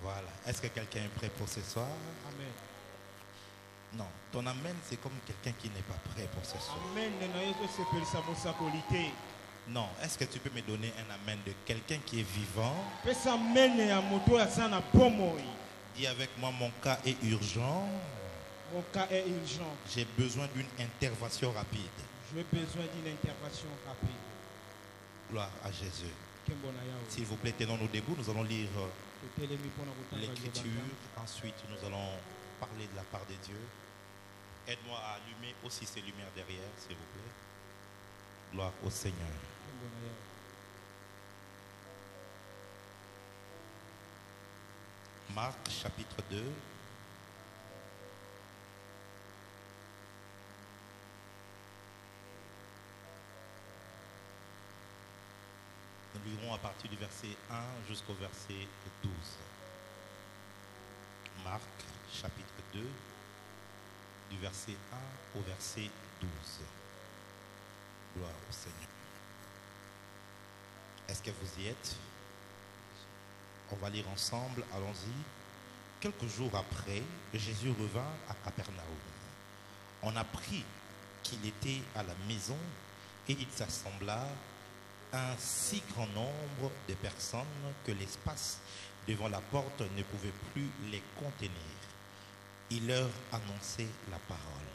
Voilà. Est-ce que quelqu'un est prêt pour ce soir? Amen. Non. Ton amen, c'est comme quelqu'un qui n'est pas prêt pour ce soir. Amen. Non. Est-ce que tu peux me donner un amen de quelqu'un qui est vivant? Dis avec moi, mon cas est urgent. Mon cas est urgent. J'ai besoin d'une intervention rapide. J'ai besoin d'une intervention rapide. Gloire à Jésus. S'il vous plaît, tenons-nous debout. Nous allons lire l'Écriture. Ensuite, nous allons parler de la part de Dieu. Aide-moi à allumer aussi ces lumières derrière, s'il vous plaît. Gloire au Seigneur. Marc chapitre 2. Nous lirons à partir du verset 1 jusqu'au verset 12. Marc chapitre 2, du verset 1 au verset 12. Gloire au Seigneur. Est-ce que vous y êtes? On va lire ensemble, allons-y. Quelques jours après, Jésus revint à Capernaum. On apprit qu'il était à la maison et il s'assembla un si grand nombre de personnes que l'espace devant la porte ne pouvait plus les contenir. Il leur annonçait la parole.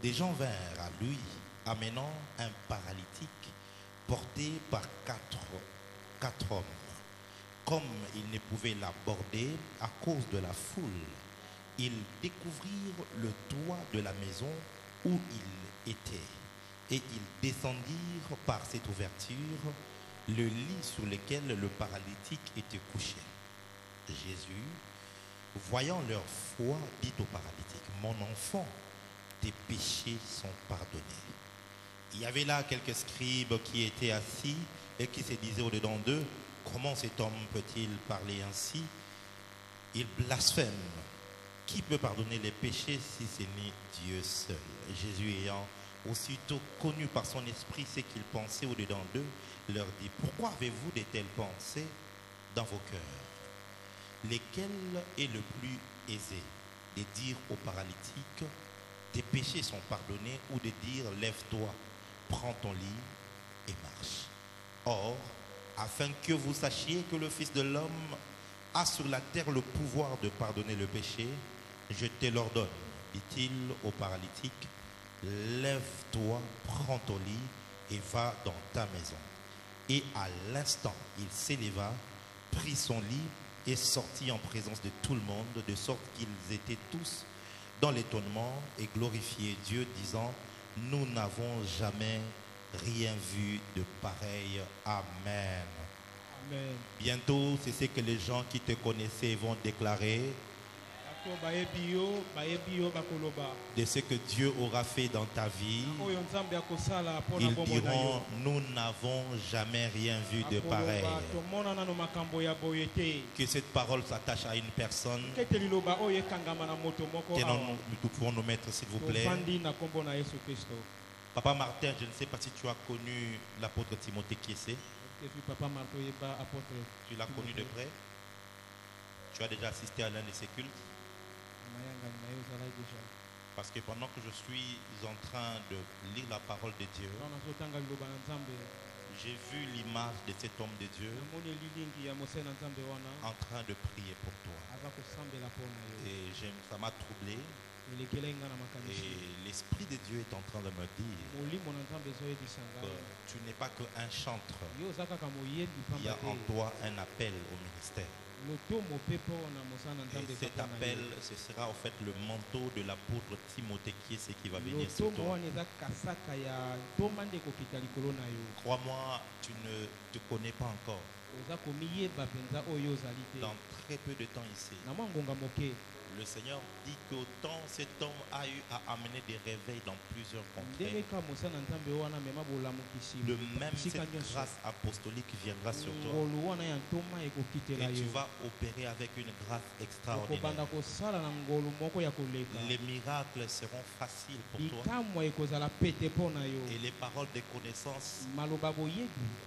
Des gens vinrent à lui, amenant un paralytique porté par quatre hommes. Comme ils ne pouvaient l'aborder à cause de la foule, ils découvrirent le toit de la maison où il était. Et ils descendirent par cette ouverture le lit sur lequel le paralytique était couché. Jésus, voyant leur foi, dit au paralytique, « Mon enfant, tes péchés sont pardonnés. » Il y avait là quelques scribes qui étaient assis et qui se disaient au-dedans d'eux, « Comment cet homme peut-il parler ainsi? Il blasphème. Qui peut pardonner les péchés si ce n'est Dieu seul? » Jésus ayant aussitôt connu par son esprit ce qu'ils pensaient au-dedans d'eux, leur dit, « Pourquoi avez-vous de telles pensées dans vos cœurs? Lesquelles est le plus aisé, de dire au paralytique, tes péchés sont pardonnés, ou de dire, lève-toi, prends ton lit et marche? Or, afin que vous sachiez que le Fils de l'homme a sur la terre le pouvoir de pardonner le péché, je te l'ordonne, dit-il au paralytique, lève-toi, prends ton lit et va dans ta maison. Et à l'instant, il s'éleva, prit son lit et sortit en présence de tout le monde, de sorte qu'ils étaient tous dans l'étonnement et glorifiaient Dieu, disant, nous n'avons jamais rien vu de pareil. Amen. Amen. Bientôt, c'est ce que les gens qui te connaissaient vont déclarer de ce que Dieu aura fait dans ta vie. Ils diront, nous n'avons jamais rien vu de pareil. Que cette parole s'attache à une personne. Nous pouvons nous mettre, s'il vous plaît. Papa Martin, je ne sais pas si tu as connu l'apôtre Timothée Kiesé. Tu l'as connu de près? Tu as déjà assisté à l'un de ses cultes? Parce que pendant que je suis en train de lire la parole de Dieu, j'ai vu l'image de cet homme de Dieu en train de prier pour toi. Et ça m'a troublé. Et l'Esprit de Dieu est en train de me dire que tu n'es pas qu'un chantre. Il y a en toi un appel au ministère. Et cet appel, ce sera en fait le manteau de l'apôtre Timothée Kiesé qui va venir sur toi. Crois-moi, tu ne te connais pas encore. Dans très peu de temps ici, le Seigneur dit qu'autant cet homme a eu à amener des réveils dans plusieurs contrées, de même cette grâce apostolique viendra sur toi. Et tu vas opérer avec une grâce extraordinaire. Les miracles seront faciles pour toi. Et les paroles de connaissance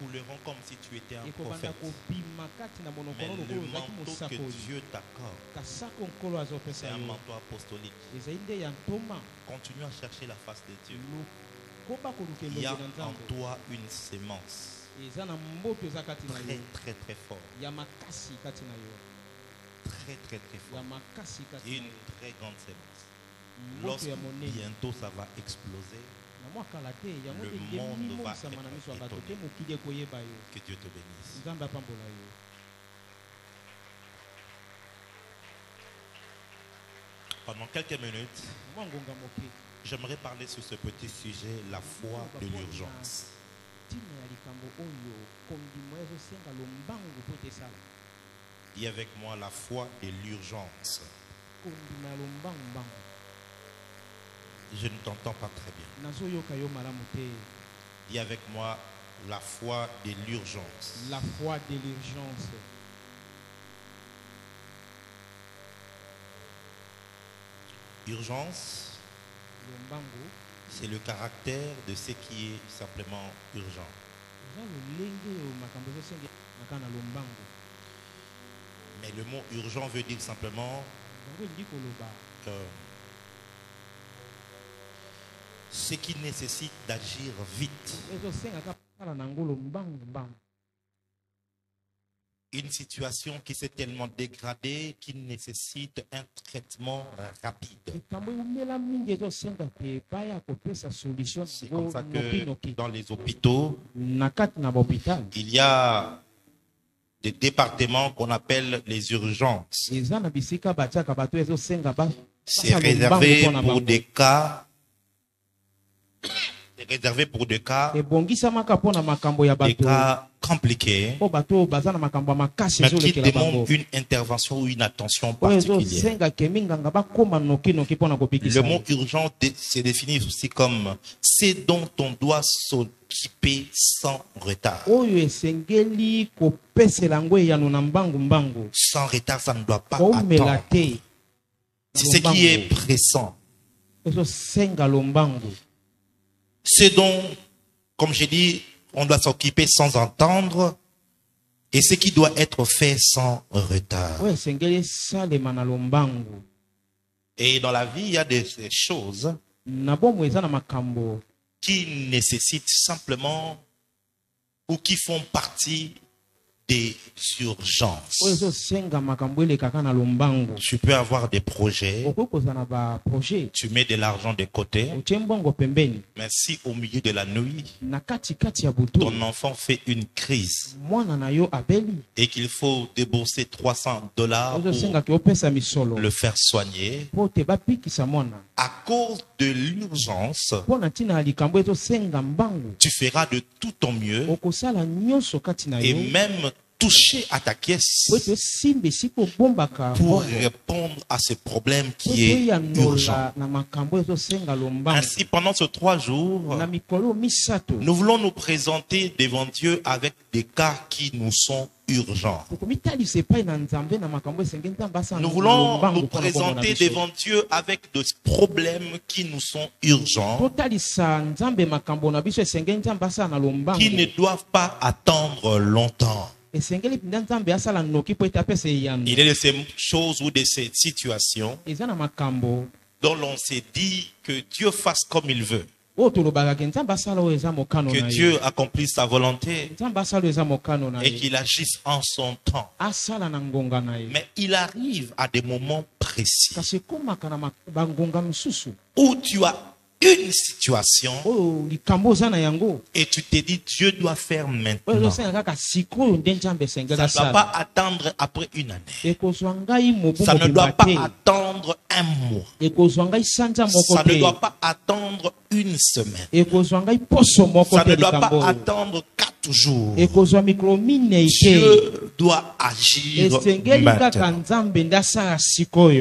couleront comme si tu étais un prophète. Mais le manteau que Dieu t'accorde, c'est un manteau apostolique. Continue à chercher la face de Dieu. Il y a en toi une sémence très très très forte. Très très très forte. Une très grande sémence. Lorsque bientôt ça va exploser, le monde va être étonné. Que Dieu te bénisse. Pendant quelques minutes, j'aimerais parler sur ce petit sujet, la foi de l'urgence. Dis avec moi la foi de l'urgence. Je ne t'entends pas très bien. Dis avec moi la foi de l'urgence. La foi de l'urgence. Urgence, c'est le caractère de ce qui est simplement urgent. Mais le mot urgent veut dire simplement ce qui nécessite d'agir vite. Une situation qui s'est tellement dégradée qu'il nécessite un traitement rapide. C'est comme ça que dans les hôpitaux, il y a des départements qu'on appelle les urgences. C'est réservé pour des cas. C'est réservé pour des cas compliqués, mais qui demandent une intervention ou une attention particulière. Le mot urgent se définit aussi comme c'est dont on doit s'occuper sans retard. Sans retard, ça ne doit pas attendre. C'est ce qui est pressant. C'est dont, comme j'ai dit, on doit s'occuper sans entendre et ce qui doit être fait sans retard. Et dans la vie, il y a des choses qui nécessitent simplement ou qui font partie des urgences. Tu peux avoir des projets, tu mets de l'argent de côté, mais si au milieu de la nuit, ton enfant fait une crise et qu'il faut débourser $300 pour le faire soigner, à cause de l'urgence, tu feras de tout ton mieux et même toucher à ta caisse pour répondre à ce problème qui est urgent. Ainsi, pendant ces 3 jours, nous voulons nous présenter devant Dieu avec des cas qui nous sont urgents. Nous voulons nous présenter devant Dieu avec des problèmes qui nous sont urgents, qui ne doivent pas attendre longtemps. Il est de ces choses ou de ces situations dont l'on s'est dit que Dieu fasse comme il veut. Que Dieu accomplisse sa volonté et qu'il agisse en son temps. Mais il arrive à des moments précis où tu as une situation et tu te dis Dieu doit faire maintenant. Ça ne doit pas attendre après une année. Ça ne doit pas attendre un mois. Ça ne doit pas attendre une semaine. Ça ne doit pas attendre 4 jours. Dieu doit agir maintenant.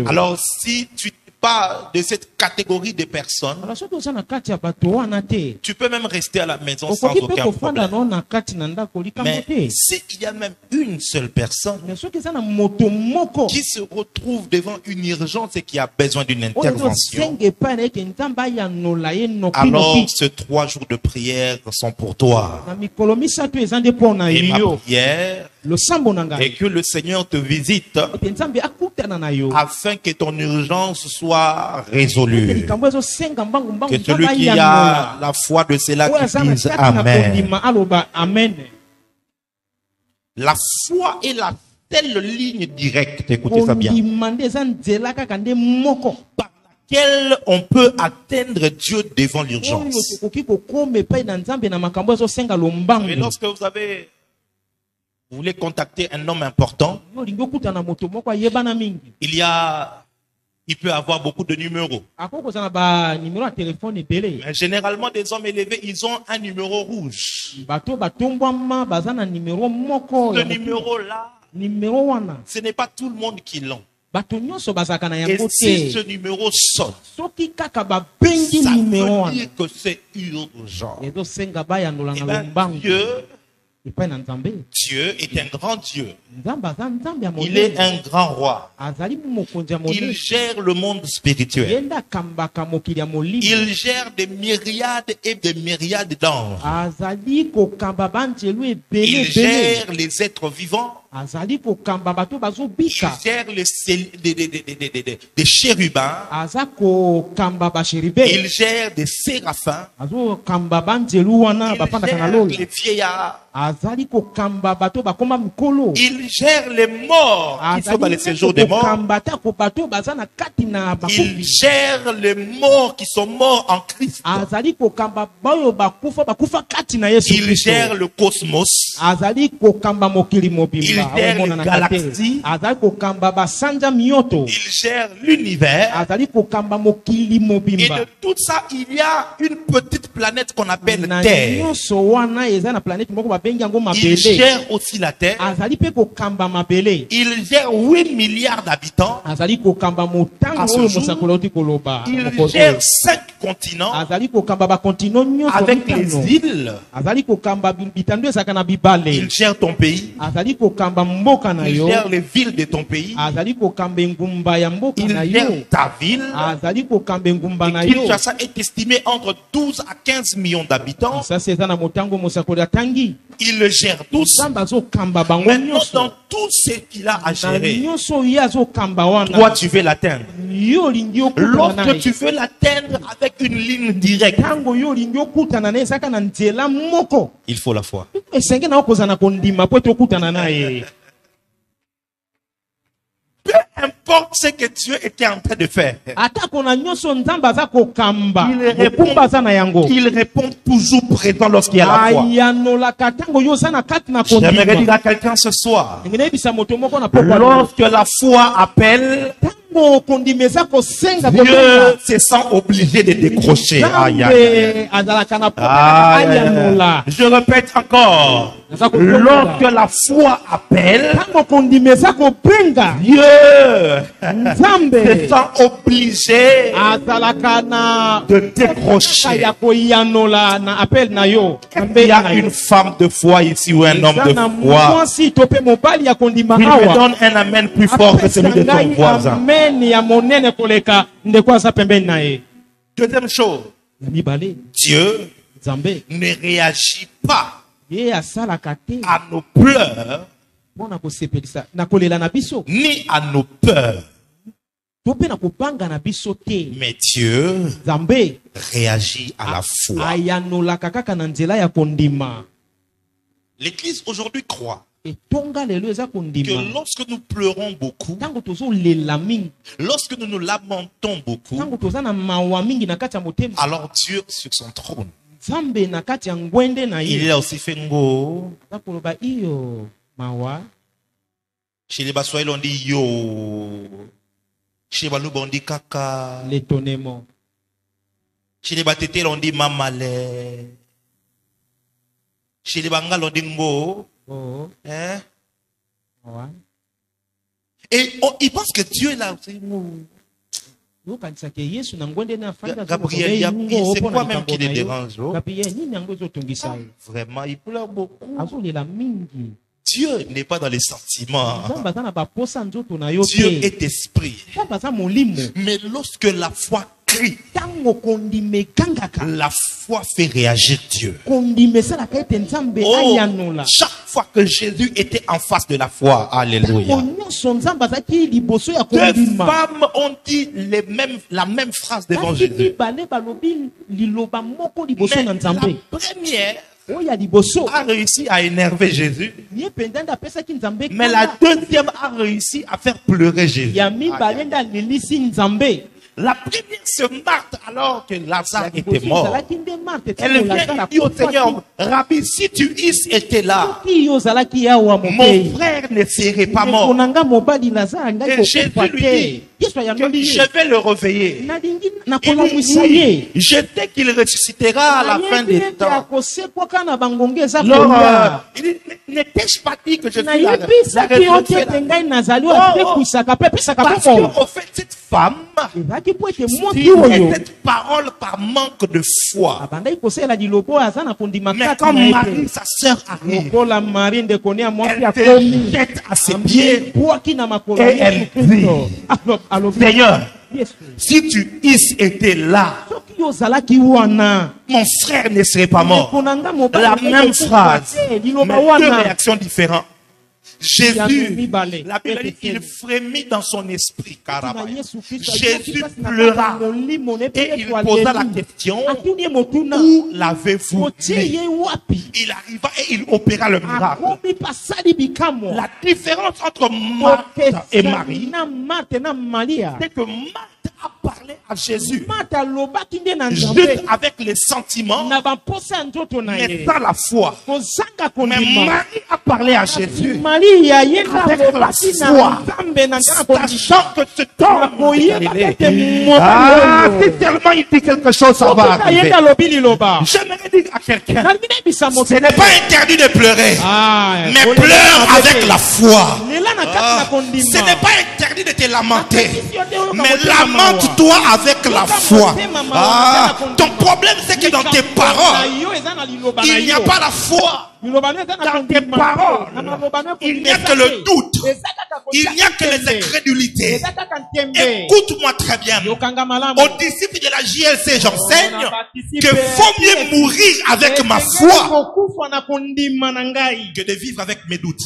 Alors si tu de cette catégorie de personnes, tu peux même rester à la maison sans aucun problème. Mais s'il y a même une seule personne qui se retrouve devant une urgence et qui a besoin d'une intervention, alors ces 3 jours de prière sont pour toi. Et ma prière, losambo na ngai et que le Seigneur te visite ete nzambe akutana na yo afin que ton urgence soit résolue. likambo ezosenga mbangu mbangu Que celui qui a la foi de cela oyo qui aza na dise kati na Amen. kondima aloba amen. La foi est la seule ligne directe, écoutez ça bien, kondima nde eza nzela kaka nde moko par laquelle on peut atteindre Dieu devant oyo l'urgence. tokoki kokoma epai na nzambe na makambo ezosenga Et lombangu. lorsque vous voulez contacter un homme important, Yo olingi okutana moto moko ayebana mingi il peut avoir beaucoup de numéros. akoki kozala na banimero ya telefone ebele. Mais généralement, des hommes élevés, ils ont un numéro rouge. Bato batombwama baza na nimero moko Ce ya motu. numéro-là, Nimero wana ce n'est pas tout le monde qui l'a. bato nyonso bazalaka na Et yango si ce te. numéro sonne, Soki kaka babengi ça nimero veut wana dire que c'est urgent. ezosenga bayandola Eh na ben, lombangu epai na nzambe. Dieu est un grand Dieu. Nzambe aza nzambe ya Il est monene un grand roi. azali mokonzi ya Il monene gère le monde spirituel. ye nde akambaka mokili ya molimo. Il gère des myriades et des myriades d'anges. Azali kokamba banzelu ebele Il ebele. gère les êtres vivants. Azali kokamba bato Il bazobika. gère des chérubins. Aza kokamba basheribe. Il gère des séraphins. Azokamba banzelu wana Il bafandaka na gère lola. les vieillards. Azali kokamba bato bakoma mikolo. Il gère les morts qui sont dans les séjours des morts. kokamba ta ko bato baza na kati na Il bakufi. gère les morts qui sont morts en Christ. Azali kokamba bayo bakufa kati na Yesu Il Kristo. gère le cosmos. Azali kokamba mokili Il mobimba. gère Omona les na kate. galaxies. Azali kokamba basanja mioto. Il gère l'univers. Azali kokamba mokili Et mobimba. de tout ça, il y a une petite planète qu'on appelle Na Terre. nyonso wana eza na planète moko babengi yango Il mabele. gère aussi la Terre. Azali pe kokamba mabele. Il gère 8 milliards d'habitants. Azali kokamba motango À ce oyo jour, mosakoli oti koloba. Il Mokolo gère oyo. 5 continents Azali kokamba bakontinent nyonso avec les mitano. îles. Azali kokamba bitando ezalaka na bibale. Il gère ton pays. Azali kokamba mboka na Il yo. gère les villes de ton pays. Azali kokamba engumba ya mboka Il na gère yo. ta ville. Azali kokamba engumba na Et yo. Kinshasa est estimé entre 12 à 15 millions d'habitants. Sasa eza na motango mosakoli atangi. Il le gère tous. Nzambe azokamba bango Maintenant, nyonso. dans tout ce qu'il a à Na gérer, nyonso ye azokamba wana. toi, tu veux l'atteindre. Yo olingi okutana Lorsque naye. tu veux l'atteindre avec une ligne directe, Tango yo olingi okutana naye ezaka na nzela moko. il faut la foi. Esenge na okozala na kondima po ete okutana naye. Peu importe ce que Dieu était en train de faire, Atako na nyonso nzambe aza kokamba. Il répond. Mokumba aza na yango. il répond toujours présent lorsqu'il y a la foi. Ayanolaka tango yo oza na kati na J'aimerais dire kondima. à quelqu'un ce soir, Ndenge nayebisa moto moko na pokwa. lorsque la foi appelle, Tango kondima eza kosenga Dieu kobenga. se sent obligé de décrocher. Aïe, aïe, aïe. Nzambe azalaka na pokwa Aïe, aïe, ayanola. aïe. Je répète encore, Aza kobenga. lorsque la foi appelle, Tango kondima eza kobenga. Dieu se Nzambe sent obligé azalaka na de décrocher. ya koyanola na appel na yo. Il y a une femme de foi ici ou un homme Eza na de foi. mwasi to pe mobali ya kondima Il me awa. donne un amen plus fort que celui de son Apesa voisin. amen ya monene koleka ndeko aza pembeni na ye. Deuxième chose, Ya mibale Dieu Nzambe ne réagit pas ye asalaka te à nos pleurs mpona kosepelisa na kolela na biso ni à nos peurs. to mpe na kobanga na biso te. Mais Dieu Nzambe réagit à la foi. ayanolaka kaka na nzela ya kondima. L'Église aujourd'hui croit etonga lelo eza que kondima. lorsque nous pleurons beaucoup, Ntango tozolela mingi, lorsque nous nous lamentons beaucoup, ntango toza na mawa mingi na kati ya motema, alors Dieu sur son trône, Nzambe na kati ya ngwende na il ye a aussi fait ngo. aza koloba iyo mawa. Chez les Baswahili on dit yo. Chez les Balouba on dit kaka. L'étonnement. Chez les Batétés on dit mamale. Chez les Bangal on dit ngo. Oh, Hein? mawa. Et ils pensent que Dieu est là aussi. Yokanisaka Yesu na ngwende na afandi Gabriel, c'est quoi même qui les dérange? Oh? Gabriel, nini yango ezotungisa ye? Vraiment, il pleure beaucoup. Azolela mingi. Dieu n'est pas dans les sentiments. Nzambe aza na baposa nzoto na yo Dieu te. est esprit. Nzambe aza molimo. Mais lorsque la foi crie, tango kondime kangaka la foi fait réagir Dieu. kondime salaka ete nzambe Oh, ayanola chaque fois que Jésus était en face de la foi, alléluia. tango nyonso nzambe azalaki liboso ya Deux kondima femmes ont dit la même phrase devant basi Jésus. mibale balobi liloba moko liboso Mais na la nzambe première oyo ya liboso a réussi à énerver Jésus, ye mpenza nde apesaki nzambe mais la kanda. deuxième a réussi à faire pleurer Jésus. ya mibale nde alelisi nzambe La première se Marthe alors que Lazare ya était liboso mort. ezalaki nde marte Elle vient et dit au Seigneur, Rabbi, si tu étais là, soki yo ozalaki awa mon mokei frère ne serait pas ndeko mort. na nga mobali lazare ngai Et Jésus kokufa lui te dit yesu que ayambeli ye je vais le réveiller. nalingi Il dit, nakolamwisa ye oui, je sais qu'il ressuscitera à la fin nayebi des ete temps. akosekwaka na bangonga eza Alors, kolia il dit, n'étais-je pas dit que je suis la nayebisaki yo te ete ngai nazali oyo apekwisaka mpe apesaka Parce pombo qu'en fait, cette femme ezalaki mpo ete mwaki dit oyo cette parole par manque de foi. abandaki kosalela liloba oyo aza na kondima Mais kati quand na Marie, ete sa sœur, arrive, lokola mari ndeko ne ya mwasi elle akomi se jette à ses pieds. ambwaki na makolo Et ya elle Yesu Kristo. alobi Seigneur, Yesu si tu eusse été là, soki yo ozalaki wana mon frère ne serait pas mort. ndeko na nga mobali La azali même kokufa phrase, te, liloba mais deux wana réactions différentes. Jésus, mibale. la Bible dit, il frémit dans son esprit. na Carabaya. Yesu Kristo Jésus alobaki na pleura molimo ne et mpe il to posa la aleli. question, atuni ye motuna où l'avez-vous otie mis? ye wapi Il arriva et il opéra le miracle. akomi pasali bikamwa La différence entre Marthe et Marie, na marte na maria c'est que Marthe a parlé à Jésus marte alobaki nde na juste nzambe avec les sentiments, na bamposa ya nzoto na mais ye sans la foi. kozanga Mais kondima Marie a parlé à Jésus, maria ye avec la alobaki na foi, nzambe na nga na sachant que cet homme koyeba de Galilée, ete ah, mobali si tellement il dit quelque chose, ça va oyo ye arriver. alobi liloba J'aimerais dire à quelqu'un, nalingi nayebisa moto ce n'est pas interdit de pleurer, mais pleure avec la foi. lela na kati na kondima Ce n'est pas interdit de te lamenter, mais lamente-toi avec la foi. Ah, ton problème, c'est que dans tes paroles, il n'y a pas la foi. Dans tes paroles, il n'y a que le doute. Il n'y a que les incrédulités. Écoute-moi très bien. Aux disciples de la JLC, j'enseigne que faut mieux mourir avec ma foi que de vivre avec mes doutes.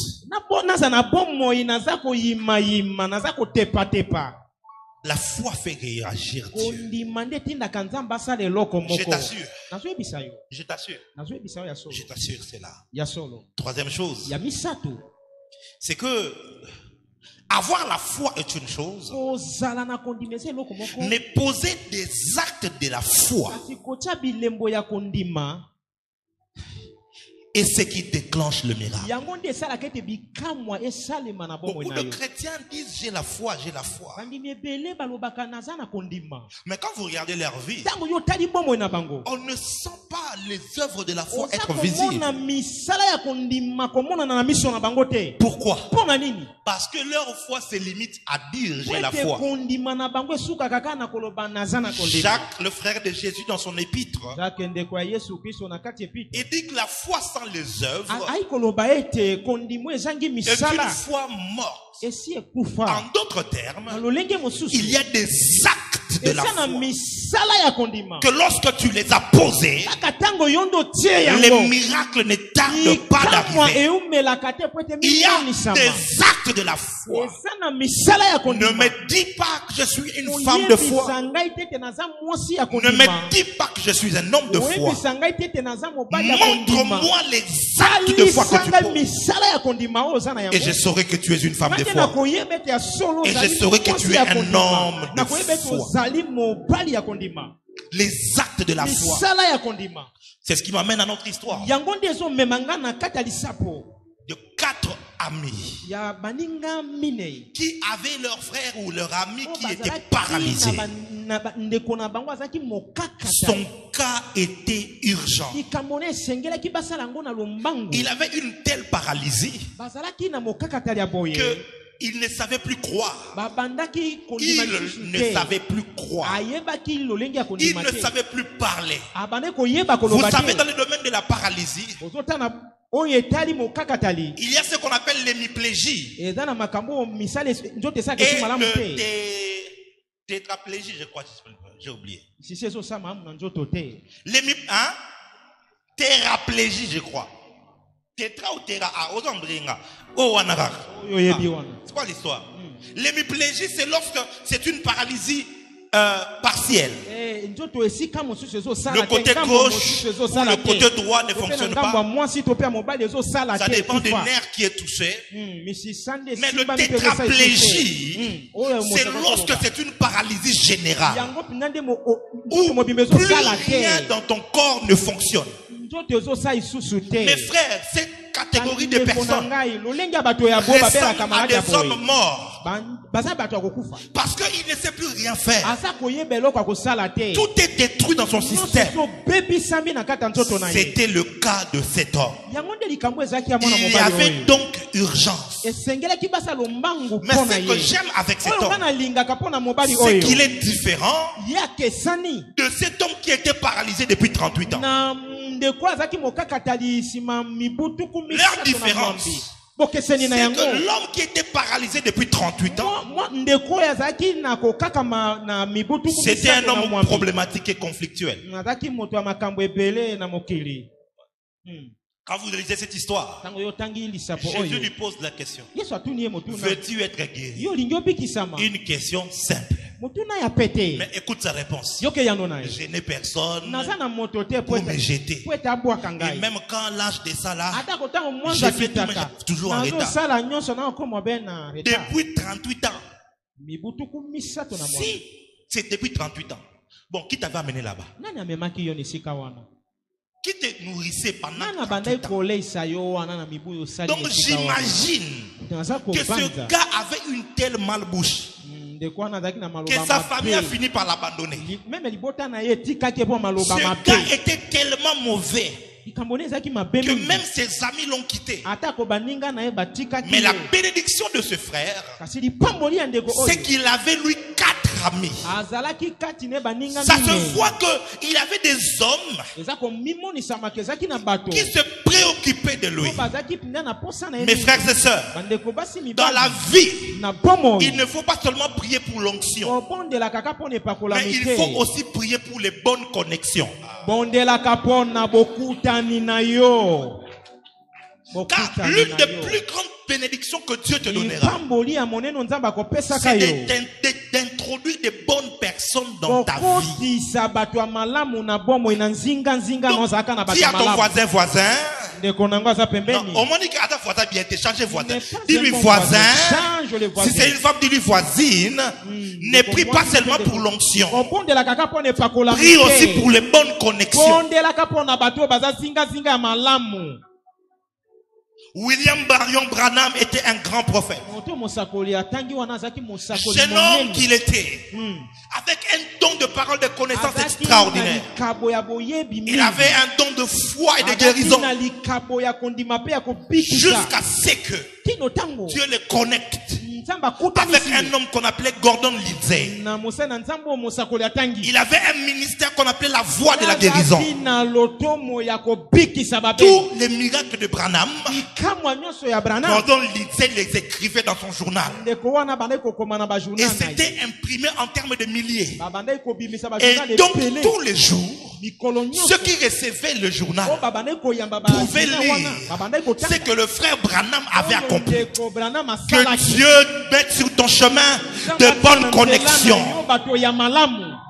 La foi fait réagir Dieu. Je t'assure. Je t'assure. Je t'assure, c'est là. Troisième chose, c'est que avoir la foi est une chose, mais poser des actes de la foi est ce qui déclenche le miracle. Beaucoup de chrétiens disent j'ai la foi, j'ai la foi. Mais quand vous regardez leur vie, on ne sent pas les œuvres de la foi être visibles. Pourquoi? Parce que leur foi se limite à dire j'ai la foi. Jacques, le frère de Jésus, dans son épître, il dit que la foi sans les œuvres est une foi morte. En d'autres termes, il y a des actes de la foi que lorsque tu les as posés, les miracles ne tardent pas d'arriver. Il y a des actes de la foi. Ne me dis pas que je suis une femme de foi. Ne me dis pas que je suis un homme de foi. Montre-moi les actes de foi que tu poses. Et je saurai que tu es une femme de foi. Et je saurai que tu es un homme de foi. Les actes de la foi. C'est ce qui m'amène à notre histoire. De 4 amis qui avaient leur frère ou leur ami qui était paralysé. Son cas était urgent. Il avait une telle paralysie qu'il ne savait plus croire. Il ne savait plus croire. Il ne savait plus parler. Vous savez, dans le domaine de la paralysie, il y a ce qu'on appelle l'hémiplégie. Et Tétraplégie, je crois. J'ai oublié. Si c'est ça, maman, on nzoto te. Hein? Téraplégie, je crois. Tétra ou téra a ozambringa. Oh wanara. C'est quoi l'histoire? L'hémiplégie, c'est lorsque c'est une paralysie partielle. Le côté gauche ou le côté droit ne fonctionne pas. Ça dépend du nerf qui est touché. Mais le tétraplégie, c'est lorsque c'est une paralysie générale. Où plus rien dans ton corps ne fonctionne. Mes frères, cette catégorie de personnes ressemblent à des hommes morts. Parce qu'il ne sait plus rien faire. Tout est détruit dans son système. C'était le cas de cet homme. Il y avait donc urgence. Mais ce que j'aime avec cet homme, c'est qu'il est différent de cet homme qui était paralysé depuis 38 ans. Leur différence, c'est que l'homme qui était paralysé depuis 38 ans, c'était un homme problématique et conflictuel. Quand vous lisez cette histoire, Jésus lui pose la question: veux-tu être guéri? Une question simple. Mais écoute sa réponse: je n'ai personne pour me jeter. Et même quand l'âge de ça là, j'ai fait tout, mais j'ai toujours en retard. Depuis 38 ans. Si c'est depuis 38 ans, bon, qui t'avait amené là-bas? Qui te nourrissait pendant 38 ans? Donc j'imagine que ce gars avait une telle malbouche que sa famille a fini par l'abandonner. Ce gars était tellement mauvais que même ses amis l'ont quitté. Mais la bénédiction de ce frère, c'est qu'il avait lui 4 amis. Ça se voit qu'il avait des hommes qui se préoccupaient de lui. Mes frères et sœurs, dans la vie, il ne faut pas seulement prier pour l'onction, mais il faut aussi prier pour les bonnes connexions. Car l'une des plus grandes bénédictions que Dieu te donnera, c'est d'introduire des bonnes personnes dans ta vie. Donc, dis à ton voisin, non, au moins dit à ta voisin bien, t'es changé voisin. Dis-lui voisin, si c'est une femme, dis-lui voisine. Ne prie pas seulement pour l'onction, prie aussi pour les bonnes connexions. William Marion Branham était un grand prophète. Jeune homme qu'il était, avec un don de parole de connaissance extraordinaire. Il avait un don de foi et de guérison, jusqu'à ce que Dieu le connecte avec un homme qu'on appelait Gordon Lindsay. Il avait un ministère qu'on appelait la voix de la guérison. Tous les miracles de Branham, Gordon Lindsay les écrivait dans son journal. Et c'était imprimé en termes de milliers. Et donc tous les jours, ceux qui recevaient le journal pouvaient lire ce que le frère Branham avait accompli. Que Dieu mette sur ton chemin de bonnes connexions,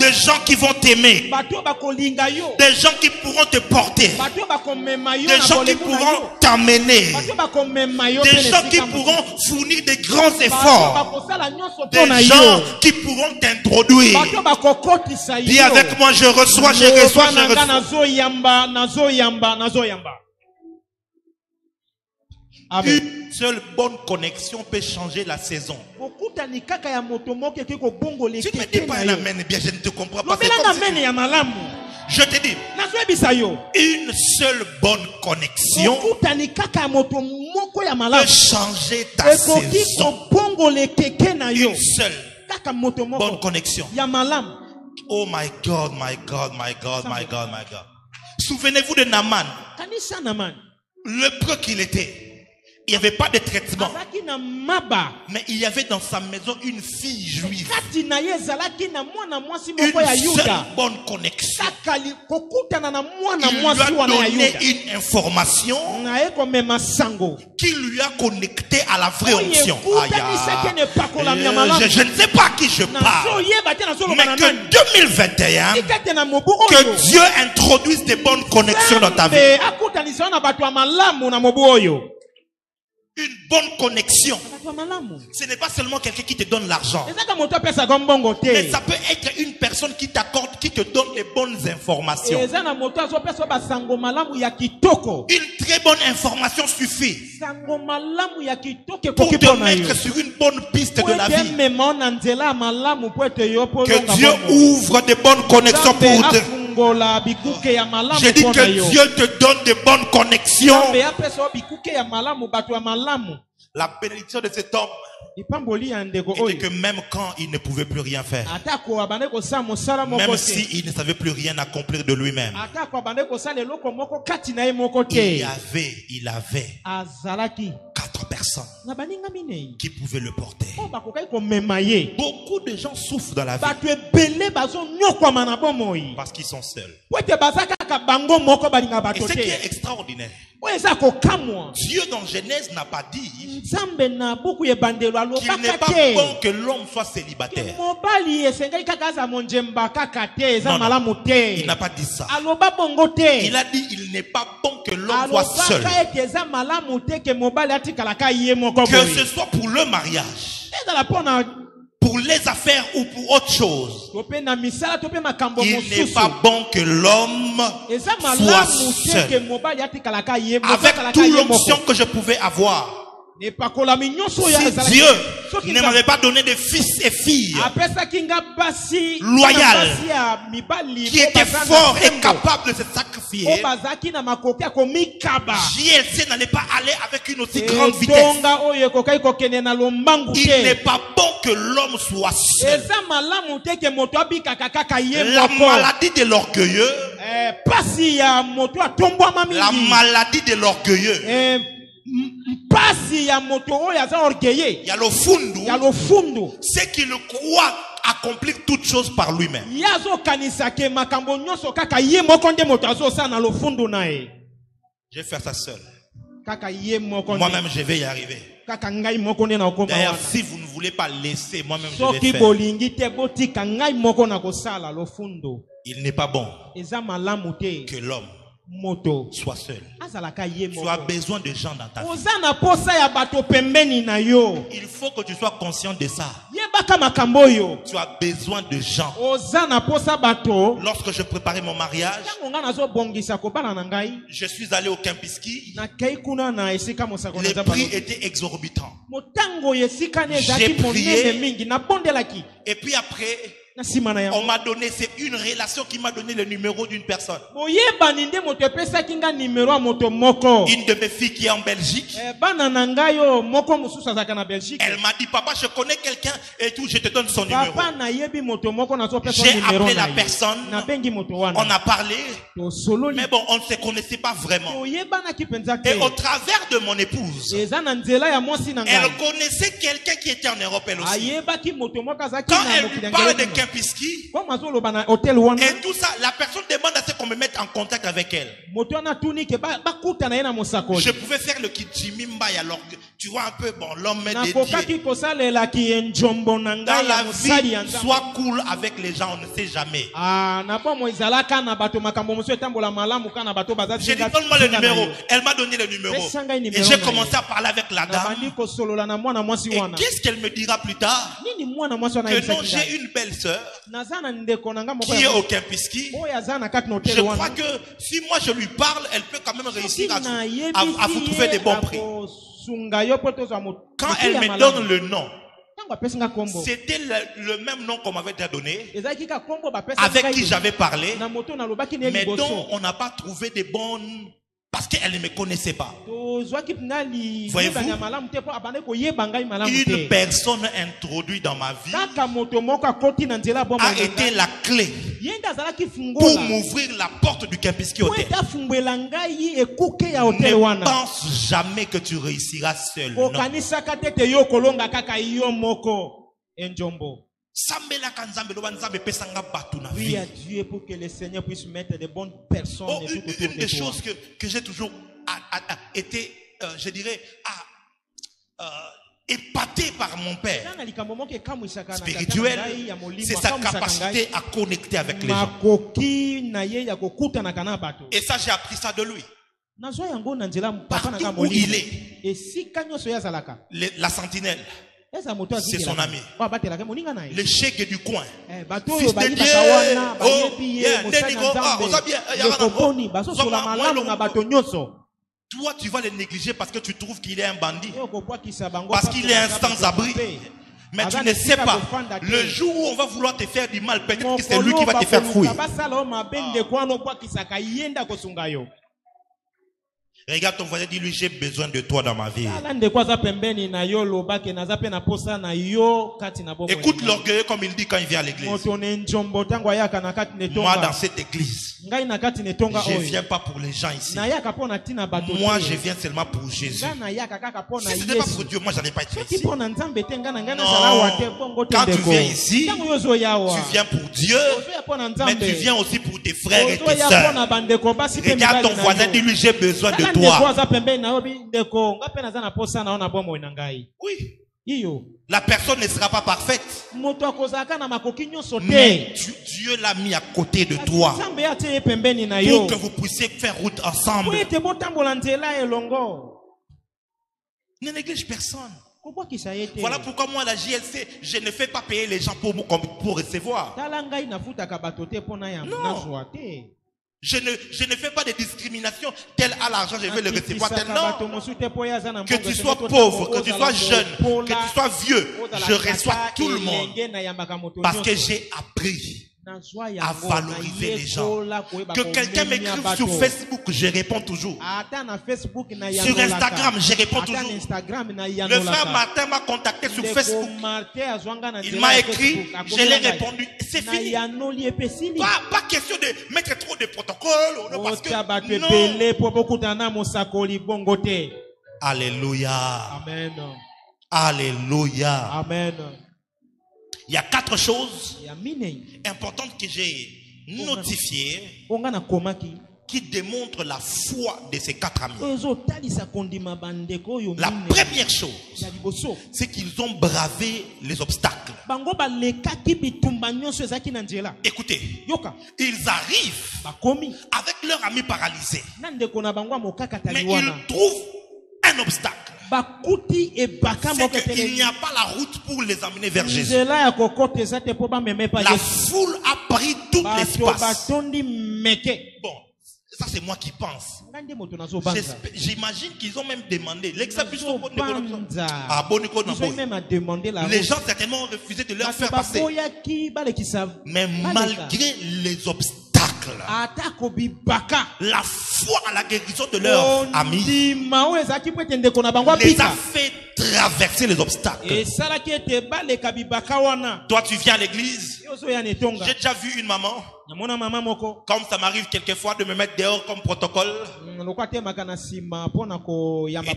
des gens qui vont t'aimer, des gens qui pourront te porter, des gens qui pourront t'amener, des gens qui pourront fournir des grands efforts, des gens qui pourront t'introduire. Dis avec moi: je reçois, je reçois, je reçois. Une seule bonne connexion peut changer la saison. Tu ne me dis pas un amen, bien, je ne te comprends pas. Je te dis, une seule bonne connexion peut changer ta saison. Une seule bonne connexion. Oh my God, my God, my God, my God, my God. Souvenez-vous de Naaman, lépreux qu'il était. Il n'y avait pas de traitement. azalaki na maba. Mais il y avait dans sa maison une fille juive. Kati na ye ezalaki na mwana mwasi Une moko ya seule Yuda. bonne connexion. Kaka kokutana na mwana Il lui mwasi a wana ya donné Yuda. une information Na ye komema sango. qui lui a connecté à la vraie Oye, onction. kutanisaki ne pakolami ya malamu. Je ne sais pas à qui je parle. Nazoyeba te nazoloba Mais na que nani. 2021, Ikate na mobu oyo. que Dieu introduise des bonnes connexions dans ta vie. Nzambe akutanisa na bato ya malamu na mobu oyo. Une bonne connexion. Bato ya malamu. Ce n'est pas seulement quelqu'un qui te donne l'argent. Ezaka moto apesa gombongo Mais te. ça peut être une personne qui t'accorde, qui te donne les bonnes informations. Eza na moto azopesa basango malamu ya kitoko. Une très bonne information suffit Sango malamu ya kitoko pour ekoki te pona mettre yo. sur une bonne piste de la vie. Mema na nzela ya malamu po ete yo po Que longa Dieu bongo. ouvre de bonnes connexions pour te. afungola bikuke ya malamu Je dis pona que yo. Dieu te donne de bonnes connexions. Nzambe apesa yo bikuke ya malamu bato ya malamu. La bénédiction de cet homme Ipamboli ya ndeko était oyo. que même quand il ne pouvait plus rien faire, Atako abande kosala mosala moko même te. s'il ne savait plus rien accomplir de lui-même, Atako abande kosala eloko moko kati na ye moko il te. avait Azalaki 4 personnes na baninga minei. qui pouvaient le porter. Po bakokaki komema ye. Beaucoup de gens souffrent dans la vie Bato ebele bazonyokwama na bomoi. parce qu'ils sont seuls. Po ete baza kaka bango moko balinga Et bato ce qui est te. extraordinaire, Oyo eza kokamwa. Dieu dans Genèse n'a pas dit Nzambe na buku ebandelo qu'il n'est alobaka pas te. bon que l'homme soit célibataire. Mobali esengeli kaka aza monjemba kaka te eza Non, non. malamu Il te. n'a pas dit ça. Aloba bongo te. Il a dit il n'est pas bon que l'homme soit seul. Alobaka ete eza malamu te ke mobali atikalaka ye moko Que boye. ce soit pour le mariage, Ezala mpona pour les affaires ou pour autre chose. to pe na misala to pe makambo Il n'est mosusu. pas bon que l'homme Eza soit malamu te ke seul. mobali atikalaka ye moko. Avec akalaka toute ye l'onction moko. que je pouvais avoir. Epakolami nyonso oyo Si ezalaki. Dieu Soki ne m'avait pas donné de fils et filles apesaki nga basi Loyal. basi ya mibali qui étaient oyo baza na forts et nzembo. capables de se Oyo sacrifier, bazalaki na makoki ya komikaba. JLC n'allait pas aller avec une aussi grande vitesse. Etonga oyo ekokaki kokende na lombangu Il n'est te. pas bon que l'homme soit seul. Eza malamu te ke moto abikaka kaka ye La moko. maladie de l'orgueilleux, Pasi ya moto atombwama la mingi. maladie de l'orgueilleux, Pasi ya moto oyo aza orgueilleux. il y a le fundu, Ya lofundu. c'est qu'il croit accomplir toutes choses par lui-même. Ye azokanisa ke makambo nyonso kaka ye moko nde moto azosala na lofundu na ye. Je vais faire ça seul. Kaka ye moko nde. Moi-même, je vais y arriver. Kaka ngai moko nde na okoma D'ailleurs, wana. si vous ne voulez pas laisser, moi-même, je Soki vais faire. bolingi te botika ngai moko na kosala lofundu. Il n'est pas bon Eza malamu te que l'homme moto soit seul. azalaka ye Tu as moko. besoin de gens dans ta vie. Oza na posa ya bato pembeni na yo. Il faut que tu sois conscient de ça. Yebaka makambo oyo. Tu as besoin de gens. Oza na posa bato. Lorsque je préparais mon mariage, Ntango nga nazobongisa kobala na ngai. je suis allé au Kempinski. Nakei kuna na esika mosako na Les Nzambe. prix étaient exorbitants. Motango esika ne J'ai ezalaki prié. monene mingi. Nabondelaki. Et puis après, Na nsima na on yango. m'a donné, c'est une relation qui m'a donné le numéro d'une personne. Boyebani nde moto epesaki nga nimero ya moto moko. Une de mes filles qui est en Belgique. Bana na ngai yo moko mosusu azalaka na Belgique. Elle m'a dit, papa, je connais quelqu'un et tout, je te donne son numéro. Papa na yebi moto moko nazopesa J'ai nimero appelé na la ye. personne. Na bengi moto wana. On a parlé, Tosololi. mais bon, on ne se connaissait pas vraiment. Toyebanaki penza te. Et au travers de mon épouse, Eza na nzela ya mwasi na ngai. elle connaissait quelqu'un qui était en Europe, elle aussi. Ayebaki moto moko azalaki Quand na elle mokili lui ya parle de ngele. Kempinski, Comme azoloba na hotel wana. et tout ça, la personne demande à ce qu'on me mette en contact avec elle. Moto wana tuni ke bakuta na ye na mosakoli. Je pouvais faire le kijimimba, alors tu vois un peu, bon, l'homme est Na dédié. kokaki kosalelaki enjombo na Dans ngai ya la mosali ya vie, Nzambe. sois cool avec les gens, on ne sait jamais. Na bomo ezalaka na bato makambo mosusu etambola malamu kana bato baza J'ai dit, zinga- donne-moi le zinga na numéro. yo. Elle m'a donné le numéro. Pesa ngai Et numéro j'ai na commencé ye. à parler avec la Na dame. bandi kosolola na mwana mwasi Et wana. qu'est-ce qu'elle me dira plus tard? Nini mwana mwasi wana Que non, ayebisaki ngai? j'ai une belle sœur Naza na ndeko na nga moko qui est ya au Kempinski. oyo aza na kati na Je hotel crois wana. que si moi je lui parle, elle peut quand même Soki réussir à nayebisi vous trouver ye des bons prix. akosunga yo po tozwa mo- Quand motu elle ya me malamu. donne le nom, Ntango apesi nga kombo. c'était le même nom qu'on m'avait déjà donné, Ezalaki kaka kombo bapesa avec ngai qui ye. j'avais parlé, Na moto nalobaki na ye mais liboso. dont on n'a pas trouvé des bonnes Parce qu'elle ne me connaissait pas. Voyez-vous, une personne introduite dans ma vie a été la clé pour m'ouvrir la porte du Kempinski Hotel. Ne pense jamais que tu réussiras seul. Non. Oui, à Dieu pour que le Seigneur puisse mettre de bonnes personnes. Oh, une des choses que j'ai toujours été, je dirais, épaté par mon père spirituel, c'est sa capacité à connecter avec les gens. Et ça, j'ai appris ça de lui. Partout où il est, la sentinelle, c'est son ami. Le chèque du coin. Fils de Dieu. Toi, tu vas le négliger parce que tu trouves qu'il est un bandit. Parce qu'il est un sans-abri. Mais tu ne sais pas. Le jour où on va vouloir te faire du mal, peut-être que c'est lui qui va te faire fouiller. Regarde ton voisin, dis-lui, j'ai besoin de toi dans ma vie. Écoute l'orgueil comme il dit quand il vient à l'église. Moi, dans cette église, je ne viens pas pour les gens ici. Moi, je viens seulement pour Jésus. Si ce n'était pas pour Dieu, moi, je n'allais pas être ici. Non. Quand tu viens ici, tu viens pour Dieu, mais tu viens aussi pour tes frères et tes sœurs. Regarde ton voisin, dis-lui, j'ai besoin de toi. Oui. La personne ne sera pas parfaite. Mais Dieu l'a mis à côté de toi pour que vous puissiez faire route ensemble. Ne néglige personne. Voilà pourquoi moi, la JLC, je ne fais pas payer les gens pour recevoir. Non. Je ne fais pas de discrimination. Tel à l'argent, je vais le recevoir. Tel non. Que tu sois pauvre, que tu sois jeune, que tu sois vieux, je reçois tout le monde. Parce que j'ai appris à valoriser les gens. Que quelqu'un m'écrive sur Facebook, je réponds toujours. Sur Instagram, je réponds toujours. Le frère Martin m'a contacté sur Facebook. Il m'a écrit, je l'ai répondu. C'est fini. Pas question de mettre trop de protocoles. Parce que non. Alléluia. Amen. Alléluia. Amen. Il y a 4 choses importantes que j'ai notifiées qui démontrent la foi de ces 4 amis. La première chose, c'est qu'ils ont bravé les obstacles. Écoutez, ils arrivent avec leur ami paralysé, mais ils trouvent un obstacle. C'est qu'il n'y a pas la route pour les amener vers Jésus. La foule a pris tout l'espace. Bon, ça c'est moi qui pense. J'imagine qu'ils ont même demandé. Les gens certainement ont refusé de leur faire passer. Mais malgré les obstacles, la foi à la guérison de leur ami les a fait traverser les obstacles. Toi, tu viens à l'église. J'ai déjà vu une maman, comme ça m'arrive quelquefois de me mettre dehors comme protocole. Et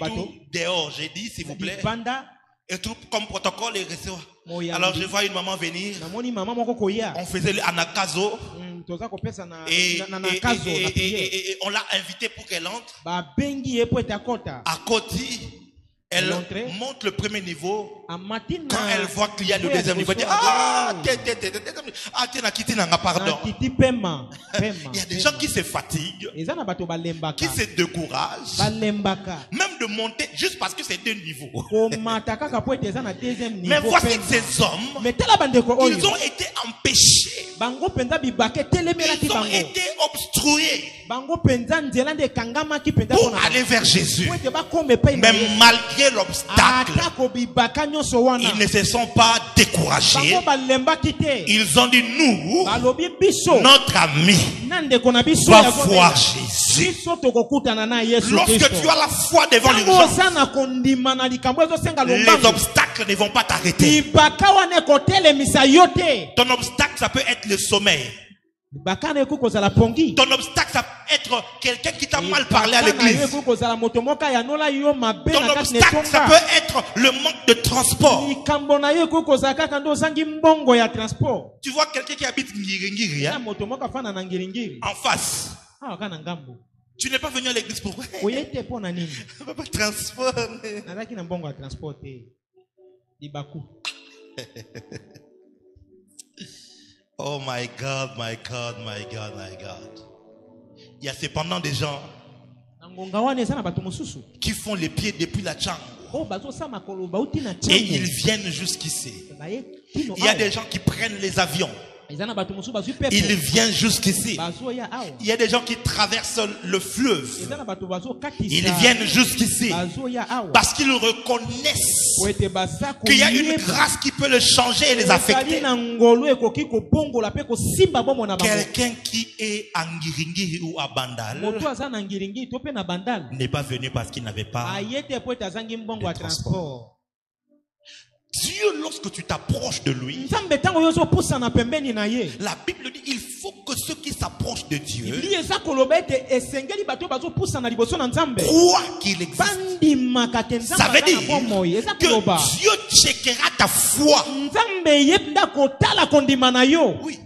tout dehors, j'ai dit s'il vous plaît. Et tout comme protocole et recevoir. Alors je vois une maman venir. On faisait l'anakazo. Et on l'a invitée pour qu'elle entre. À côté, elle monte le premier niveau. Quand elle voit qu'il y a le deuxième niveau, elle dit pardon. Il y a des gens qui se fatiguent, qui se découragent, même de monter juste parce que c'est 2 niveaux. Mais voici que ces hommes, ils ont été empêchés, ils ont été obstrués pour aller vers Jésus. Mais malgré l'obstacle, ils ne se sont pas découragés. Ils ont dit, nous, notre ami va voir Jésus. Dieu, biso tokokutana na Yesu lorsque Kristo. tu as la foi devant Tango l'urgence, oza na kondima na likambo ezosenga les lombangu, obstacles ne vont pas t'arrêter. libaka wana ekotelemisa yo te. Ton obstacle, ça peut être le sommeil. Libaka na ekoki kozala pongi. Ton obstacle, ça peut être quelqu'un qui t'a mal parlé à l'église. Ekoki kozala moto moko ayanola yo mabe Ton na kati na obstacle, ça etonga. peut être le manque de transport. Likambo na yo ekoki kozala kaka nde ozangi mbongo ya transport. Tu vois quelqu'un qui habite Ngiri, Na moto moko afana na ngiringiri. en face. Ah, kana ngambo. Tu n'es pas venu à l'église pour Oyete po na nini? pas transport. Nazaki na mbongo ya transport te. Libaku. Oh my God, my God, my God, my God. Il y a cependant des gens Ngonga wana eza na bato mosusu. qui font les pieds depuis la Tchango. Oh, bazo sa makolo bauti na Et tchango. ils viennent jusqu'ici. Baye kino Il y a awa. des gens qui prennent les avions. Eza na bato mosusu bazwi pepo. Ils viennent jusqu'ici. Bazo ya awa. Il y a des gens qui traversent le fleuve. Eza na bato bazo katisa. Ils viennent jusqu'ici. Bazo ya awa. Parce qu'ils reconnaissent Oete basa qu'il y a une koyeba. grâce qui peut le changer et les Ezali affecter. na ngolo ekoki kobongola pe kosimba bomo na bango. Quelqu'un qui est à Ngiringiri ou à Bandal Moto aza na ngiringi to pe na bandal. n'est pas venu parce qu'il n'avait pas. Ayete po etazangi mbongo ya transport. transport. Dieu, lorsque tu t'approches de lui, Nzambe tango yozo pusa na pembeni na ye. la Bible dit il faut que ceux qui s'approchent de Dieu Biblia eza koloba ete esengeli bato bazo pusa na liboso na Nzambe. croient qu'il existe. Bandimaka ke Ça veut Nzambe aza na bomoi. dire Eza koloba. que Dieu checkera ta foi. Nzambe yebda kotala kondima na yo. Oui.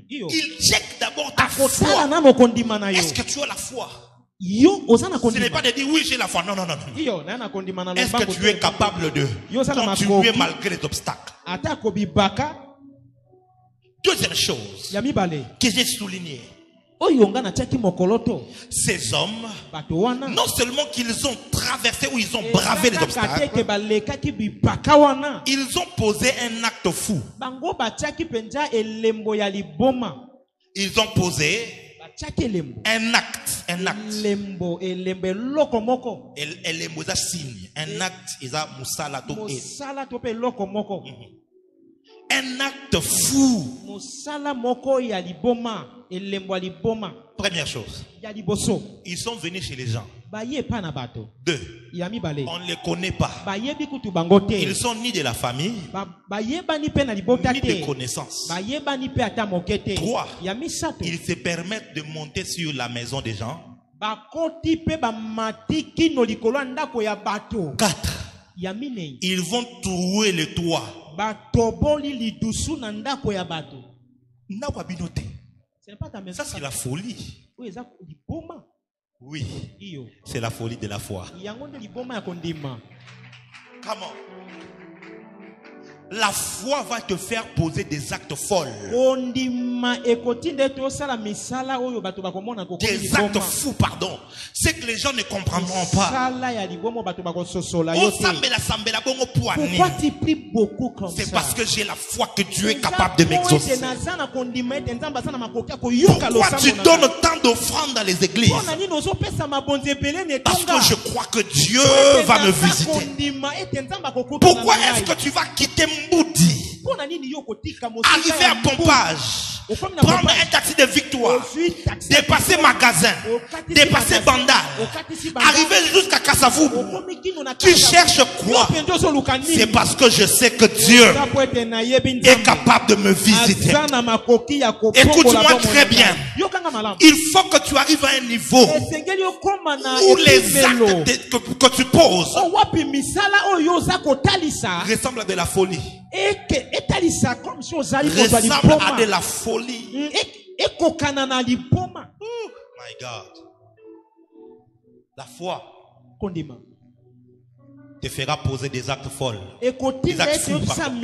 Iyo. Il check d'abord ta Akotala foi. nano kondima na yo. Est-ce que tu as la foi? Yo oza na Ce n'est kondima. pas de dire oui, j'ai la foi. Non, non, non, non. Iyo na kondima na Est-ce lombango que tu es te. capable de Yo ça na continuer makoki. malgré les obstacles? Ata kobibaka Deuxième chose ya mibale. que j'ai souligné, Oyo nga na tiaki mokoloto. ces hommes, Bato wana. non seulement qu'ils ont traversé ou ils ont bravé les obstacles, Ke balekaki bibaka wana. ils ont posé un acte fou. Bango batiaki penza elembo ya liboma. Ils ont posé Batiaki elembo. un acte. Elembo eloko moko. Et les mots signe. Un acte, ils ont moussala to et. Mosala to pe eloko moko. Un acte fou. Mosala moko ya liboma. Elembo ya liboma. Première chose, Ya liboso. ils sont venus chez les gens. Baye pa na bato. Deux, Ya mibale. on ne les connaît pas. Bayebi kutu bango te. Ils sont ni de la famille, Bayebani pe na libota ni de te. connaissance. Bayebani pe ata moke te. Trois. Ya misato. Ils se permettent de monter sur la maison des gens. Bakoti pe bamati kino likolo ya ndako ya bato. Quatre, Ya minei. ils vont trouer le toit. Batoboli lidusu na ndako ya bato. Na wabinote. Ce n'est pas ta maison. Ça, c'est la folie. Oui, eza liboma. Oui, Iyo. c'est la folie de la foi. Yango nde liboma ya kondima. Comment? La foi va te faire poser des actes folles. Kondima ekoti nde tosala misala oyo bato bakomona kokomi Des actes liboma. fous, pardon. C'est que les gens ne comprendront pas. Misala ya liboma bato bakososola yo Oh, te. sambela, sambela, bongo poignée. Pourquoi tu pries beaucoup comme ça? C'est parce que j'ai la foi que Dieu est capable de m'exaucer. Pourquoi tu donnes tant d'offrandes dans les églises? Parce que je crois que Dieu va me visiter. Pourquoi est-ce que tu vas quitter Mboudi, arriver à Pompage, prendre un taxi de Victoire, dépasser magasin, dépasser Bandal, arriver jusqu'à Kassavoubou? Tu cherches quoi? C'est parce que je sais que Dieu est capable de me visiter. Écoute-moi très bien. Il faut que tu arrives à un niveau où les actes que tu poses ressemblent à de la folie. Ressemblent à de la folie. Oh my God. La foi te fera poser des actes folles. Des actes fous, pardon.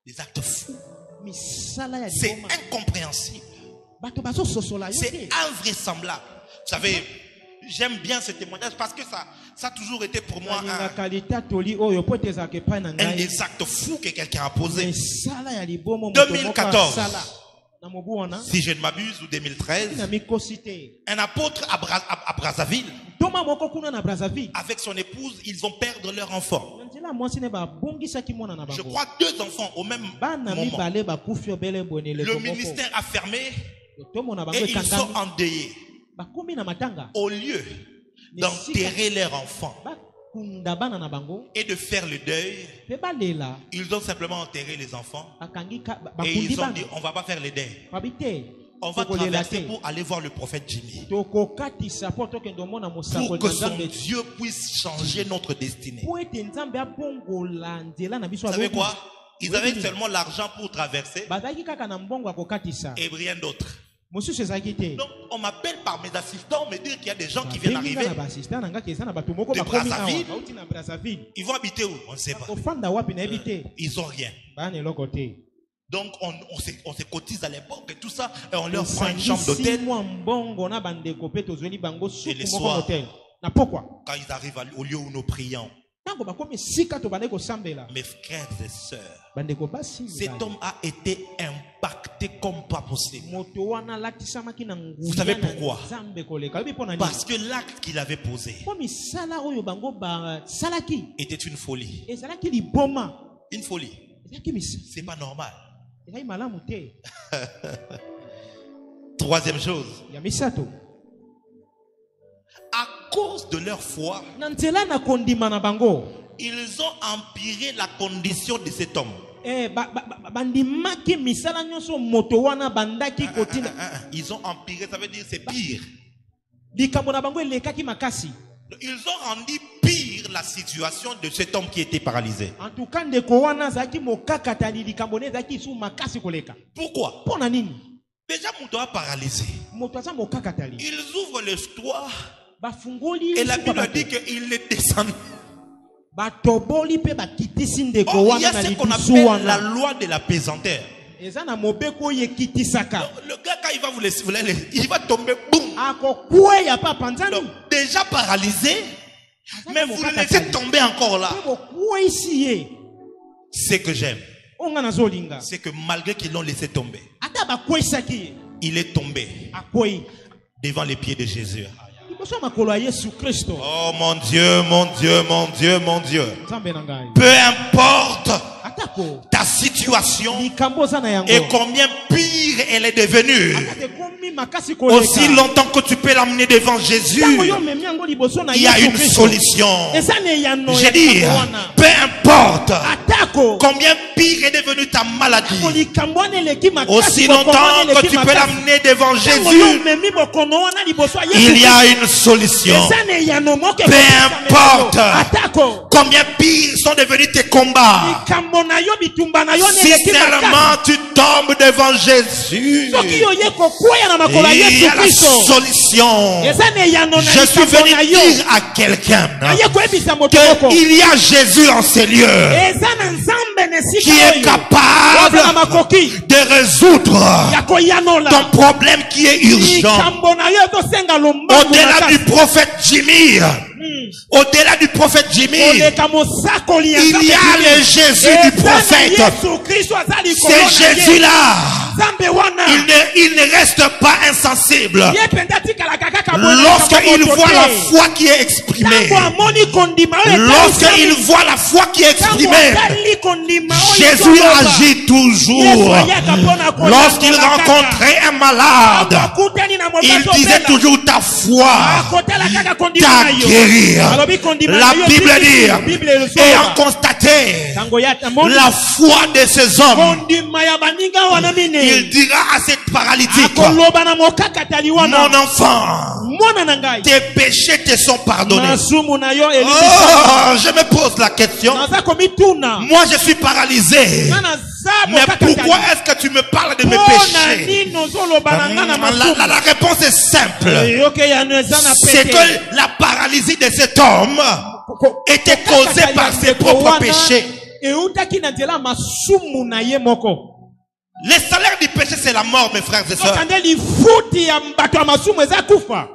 Des actes fous. C'est incompréhensible. C'est invraisemblable. Vous savez, j'aime bien ce témoignage parce que ça a toujours été pour moi un des actes fous que quelqu'un a posé. 2014, si je ne m'abuse, ou 2013, un apôtre à Brazzaville, avec son épouse, ils vont perdre leur enfant. Je crois 2 enfants au même moment. Le ministère a fermé et ils sont endeuillés. au lieu d'enterrer leur enfant et de faire le deuil, ils ont simplement enterré les enfants et ils ont dit on ne va pas faire le deuil. On va traverser pour aller voir le prophète Jimmy. Pour que son Dieu puisse changer notre destinée. Vous savez quoi? Ils avaient seulement l'argent pour traverser et rien d'autre. Donc on m'appelle par mes assistants, on me dit qu'il y a des gens qui viennent arriver de Brazzaville. Ils vont habiter où? On ne sait pas. Ils n'ont rien. Donc on se cotise à l'époque et tout ça et on leur prend une chambre d'hôtel. Et les soirs, quand ils arrivent au lieu où nous prions, mes frères et sœurs, cet homme a été impacté comme pas possible. Vous savez pourquoi? Parce que l'acte qu'il avait posé était une folie. Une folie. C'est pas normal. Troisième chose, à cause de leur foi, ils ont empiré la condition de cet homme. Ils ont empiré, ça veut dire c'est pire. Ils ont rendu pire la situation de cet homme qui était paralysé. Pourquoi? Déjà, mon doigt paralysé. Ils ouvrent le toit et la Bible dit qu'il est descendu. Oh, il y a ce qu'on appelle la loi de la pesanteur. Le gars, quand il va vous laisser, il va tomber, boum. Donc, déjà paralysé, mais vous le laissez tomber encore là. Ce que j'aime, c'est que malgré qu'ils l'ont laissé tomber, il est tombé devant les pieds de Jésus. Oh mon Dieu, mon Dieu, mon Dieu, mon Dieu. Peu importe ta situation et combien pire elle est devenue, aussi longtemps que tu peux l'amener devant Jésus, il y a une solution. J'ai dit, peu importe combien pire est devenue ta maladie, aussi longtemps que tu peux l'amener devant Jésus, il y a une solution. Peu importe combien pire sont devenus tes combats, si seulement tu tombes devant Jésus, il y a la solution. Je suis venu dire à quelqu'un qu'il y a Jésus en ces lieux qui est capable de résoudre ton problème qui est urgent. Au-delà du prophète Jimmy, au-delà du prophète Jimmy, il y a le Jésus du prophète. C'est Jésus-là. Il ne reste pas insensible. Lorsqu'il voit la foi qui est exprimée, lorsqu'il voit la foi qui est exprimée, Jésus agit toujours. Lorsqu'il rencontrait un malade, il disait toujours ta foi t'a guéri. La Bible dit, ayant constaté la foi de ces hommes, il dira à cette paralytique, mon enfant, tes péchés te sont pardonnés. Oh, je me pose la question. Moi je suis paralysé, mais pourquoi est-ce que tu me parles de mes péchés? La réponse est simple. C'est que la paralysie de cet homme était causée par ses propres péchés. Le salaire du péché, c'est la mort, mes frères et sœurs.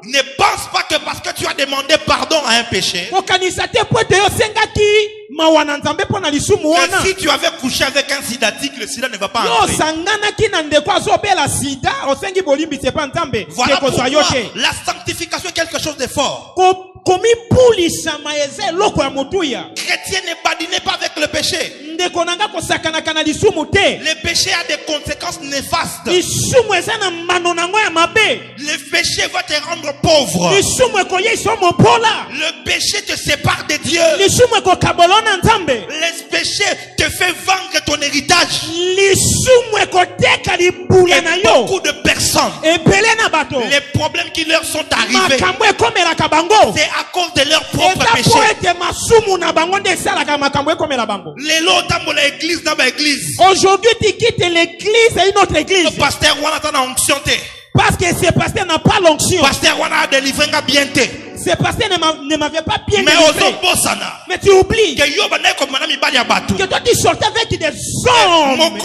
Ne pense pas que parce que tu as demandé pardon à un péché, et si tu avais couché avec un sidatique, le sida ne va pas entrer. Voilà pourquoi la sanctification est quelque chose de fort. Chrétien ne badine pas avec le péché. Le péché a des conséquences néfastes. Le péché va te rendre pauvre. Le péché te sépare de Dieu. Le péché te fait vendre ton héritage. Et beaucoup de personnes, les problèmes qui leur sont arrivés, c'est à cause de leur propre péché. Aujourd'hui, tu quittes l'église et une autre église. Parce que ce pasteur n'a pas l'onction. Ce pasteur ne m'avait pas bien délivré. Mais tu oublies que toi tu sortais avec des hommes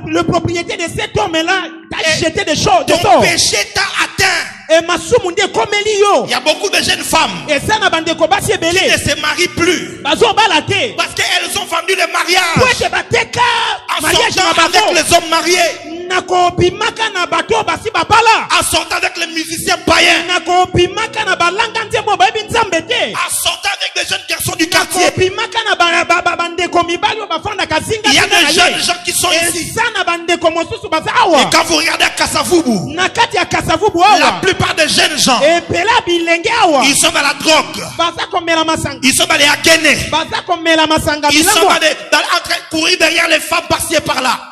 le propriété de cet homme-là t'a jeté des choses. Ton péché t'a atteint. Il y a beaucoup de jeunes femmes qui ne se marient plus parce qu'elles ont vendu le mariage en sortant avec les hommes mariés, en sortant avec les musiciens païens, en sortant avec les jeunes garçons du quartier. Il y a des jeunes gens qui sont ici. Et quand vous regardez à Kasavubu, la plupart des jeunes gens, ils sont dans la drogue, ils sont dans les akénés, ils sont en train de courir derrière les femmes par-ci et par-là,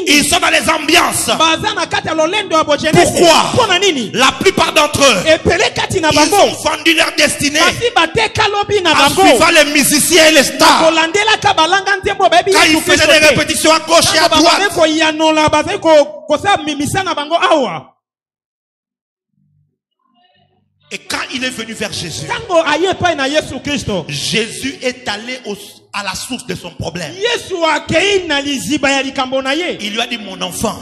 ils sont dans les ambiances. Pourquoi? La plupart d'entre eux, ils ont vendu leur destinée en suivant les musiciens et les stars. Quand ils faisaient des répétitions à gauche et à droite, et quand il est venu vers Jésus, Jésus est allé à la source de son problème. Il lui a dit, mon enfant,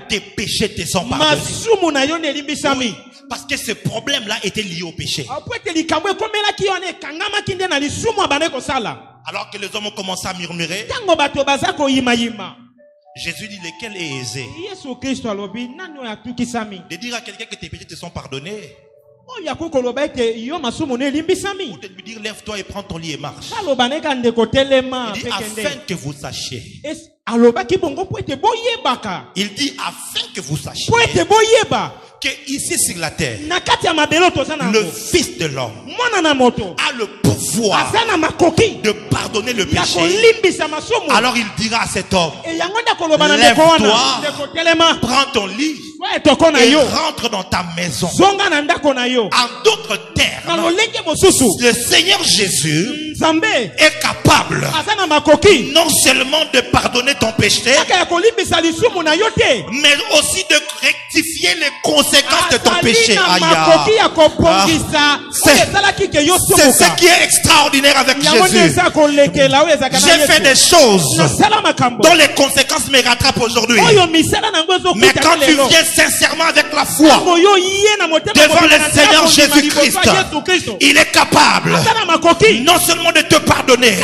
tes péchés te sont pardonnés. Oui, parce que ce problème-là était lié au péché. Alors que les hommes ont commencé à murmurer, Jésus dit, lequel est aisé de dire à quelqu'un que tes péchés te sont pardonnés, ou de lui dire, lève-toi et prends ton lit et marche. Il dit, afin que vous sachiez. Il dit, afin que vous sachiez que ici sur la terre, le Fils de l'homme a le pouvoir de pardonner le péché. Alors il dira à cet homme, lève-toi, prends ton lit et rentre dans ta maison. En d'autres termes, le Seigneur Jésus est capable non seulement de pardonner ton péché, mais aussi de rectifier les conséquences de ton péché. C'est ce qui est extraordinaire avec Jésus. J'ai fait des choses dont les conséquences me rattrapent aujourd'hui. Mais quand tu viens sincèrement avec la foi devant le Seigneur Jésus-Christ, il est capable non seulement de te pardonner,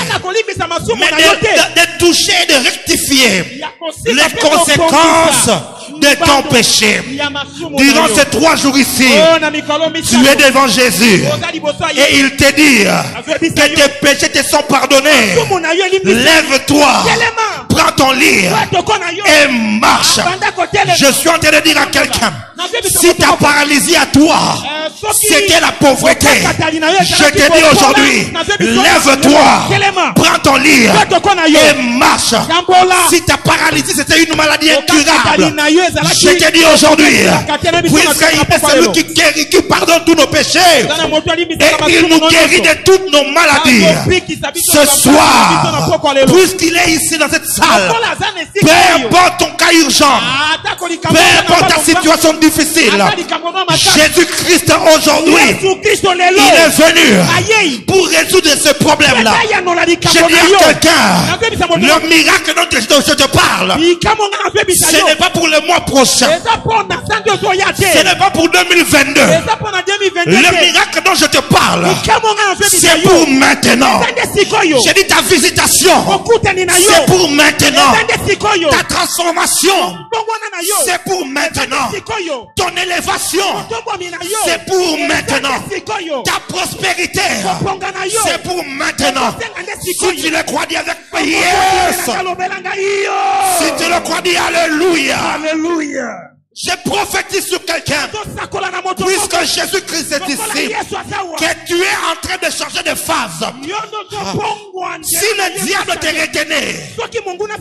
mais de toucher et de rectifier les conséquences de ton péché. Durant ces 3 jours ici, tu es devant Jésus et il te dit que tes péchés te sont pardonnés. Lève-toi, prends ton lit et marche. Je suis en train de dire à quelqu'un, si ta paralysie à toi c'était la pauvreté, je te dis aujourd'hui, lève-toi, prends ton lit et marche. Si ta paralysie c'était une maladie incurable, je te dis aujourd'hui, puisqu'il est celui qui guérit, qui pardonne tous nos péchés et il nous guérit de toutes nos maladies, ce soir, puisqu'il est ici dans cette salle, peu importe ton cas urgent, peu importe ta situation difficile, Jésus-Christ aujourd'hui, il est venu pour résoudre ce problème-là. Je dis à quelqu'un, le miracle dont je te parle, ce n'est pas pour le mois prochain, ce n'est pas pour 2022. Le miracle dont je te parle, c'est pour maintenant. Je dis ta visitation, c'est pour maintenant. maintenant. Ta transformation, c'est pour maintenant. Ton élévation, c'est pour maintenant. Ta prospérité, c'est pour maintenant. Si tu le crois, dis avec yes. Si tu le crois, dis alléluia. Alléluia. Je prophétise sur quelqu'un, puisque Jésus-Christ est ici, que tu es en train de changer de phase. Si le diable te retenait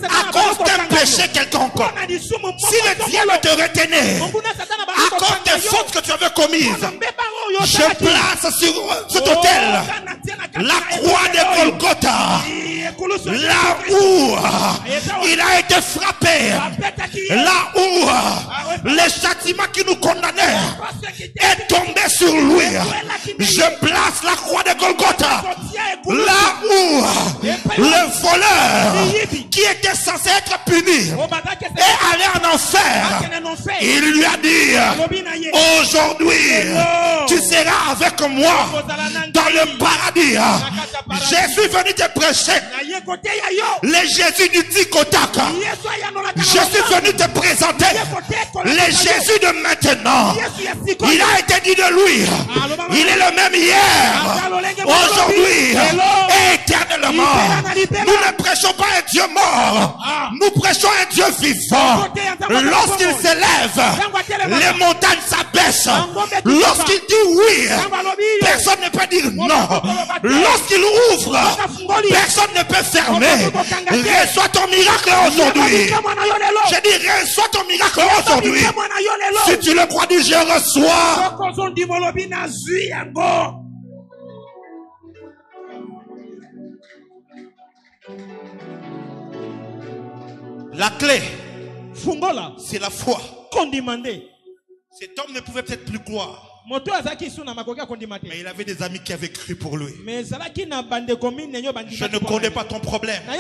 à cause d'un péché quelconque, si le diable te retenait à cause des fautes que tu avais commises, je place sur cet autel la croix de Golgotha, là où il a été frappé, là où le châtiment qui nous condamnait est tombé sur lui. Je place la croix de Golgotha là où le voleur qui était censé être puni est allé en enfer. Il lui a dit, aujourd'hui tu seras avec moi dans le paradis. Je suis venu te prêcher le Jésus du Tikotak. Je suis venu te présenter le Jésus de maintenant. Il a été dit de lui, il est le même hier, aujourd'hui et éternellement. Nous ne prêchons pas un Dieu mort, nous prêchons un Dieu vivant. Lorsqu'il s'élève, les montagnes s'abaissent. Lorsqu'il dit oui, personne ne peut dire non. Lorsqu'il ouvre, personne ne peut fermer. Reçois ton miracle aujourd'hui. Je dis reçois ton miracle aujourd'hui. Si tu le crois, dis je reçois. La clé, c'est la foi. Cet homme ne pouvait peut-être plus croire, mais il avait des amis qui avaient cru pour lui. Je ne connais pas ton problème, mais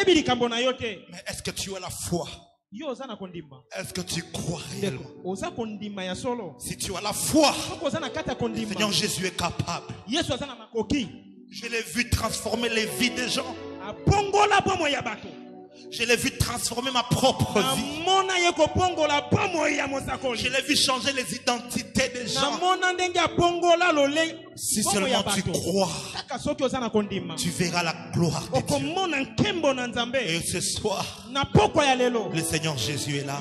est-ce que tu as la foi? Est-ce que tu crois réellement? Si tu as la foi, le Seigneur Jésus est capable. Je l'ai vu transformer les vies des gens. Je l'ai vu transformer ma propre vie. Je l'ai vu changer les identités des gens. Si seulement tu crois, tu verras la gloire de Dieu. Et ce soir, le Seigneur Jésus est là.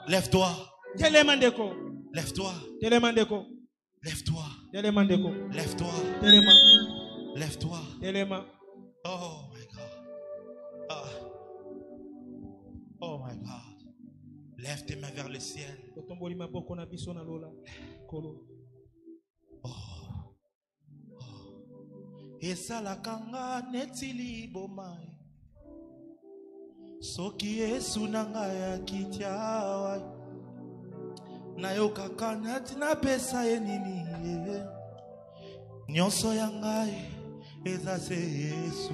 Lève-toi. Lève-toi. Lève-toi. Lève-toi. Lève-toi. Lève-toi. Oh my God. Oh my God. Lève tes mains vers le ciel. Esalakanga netili bomai. Soki Yesu nanga ya kityawa. Nayoka kanati na pesa yenini. Nyonso yangai ezase Yesu.